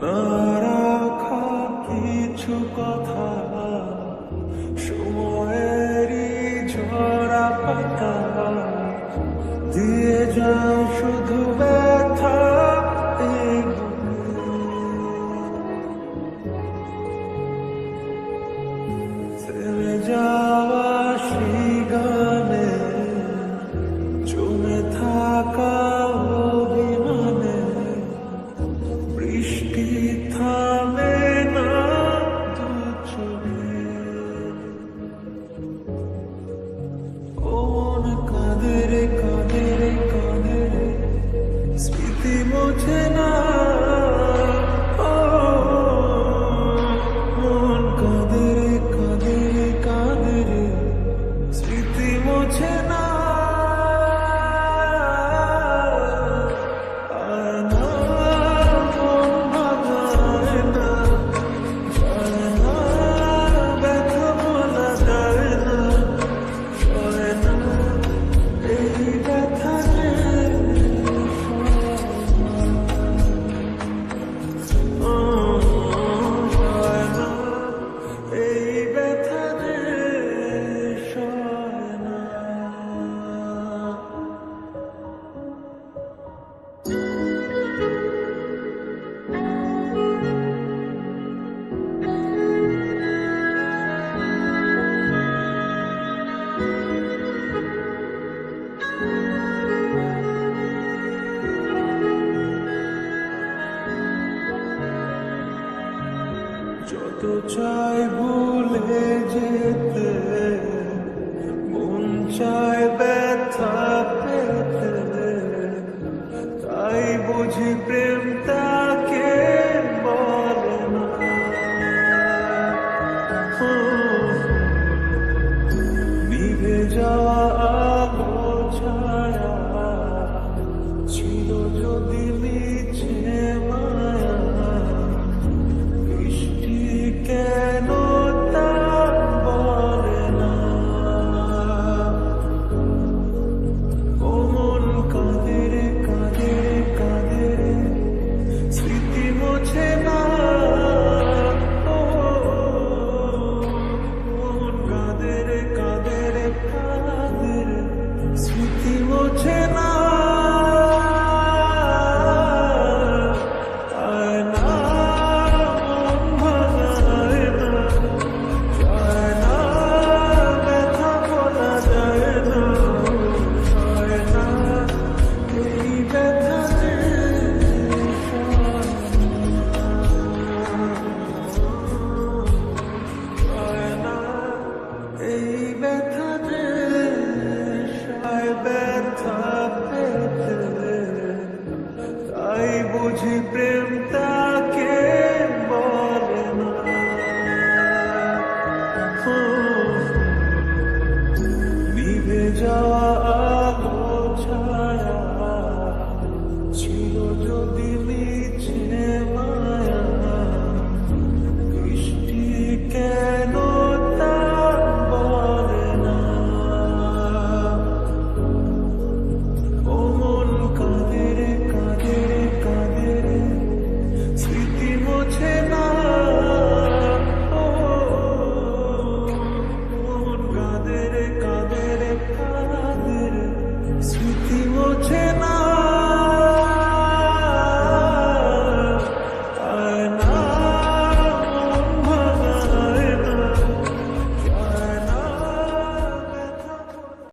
না রাখা কিছু কথা, সময়েরই ঝরা পাতা দিয়ে যায় শুধু ব্যথা। এই থেমে যাওয়া সেই গানে জমে থাকা অভিমানে বৃষ্টি থামে না দু চোখে। ও মন কাঁদে রে কাঁদে রে কাঁদে রে, স্মৃতি মোছে না। ও মন কাঁদে রে কাঁদে রে কাঁদে রে, স্মৃতি মোছে না। যত চাই ভুলে যেতে, মন চায় ব্যথা পেতে, তাই বুঝি প্রেম তাকে বলে না। নিভে যাওয়া আলো ছায়া ছিল যদি মিছে মায়া, কেন তা বলে না। ও মন কাঁদে রে কাঁদে রে কাঁদে রে, স্মৃতি মোছে না। ও মন কাঁদে রে কাঁদে রে কাঁদে রে, স্মৃতি মোছে না। ব্যথা পেতে, তাই বুঝি প্রেম তা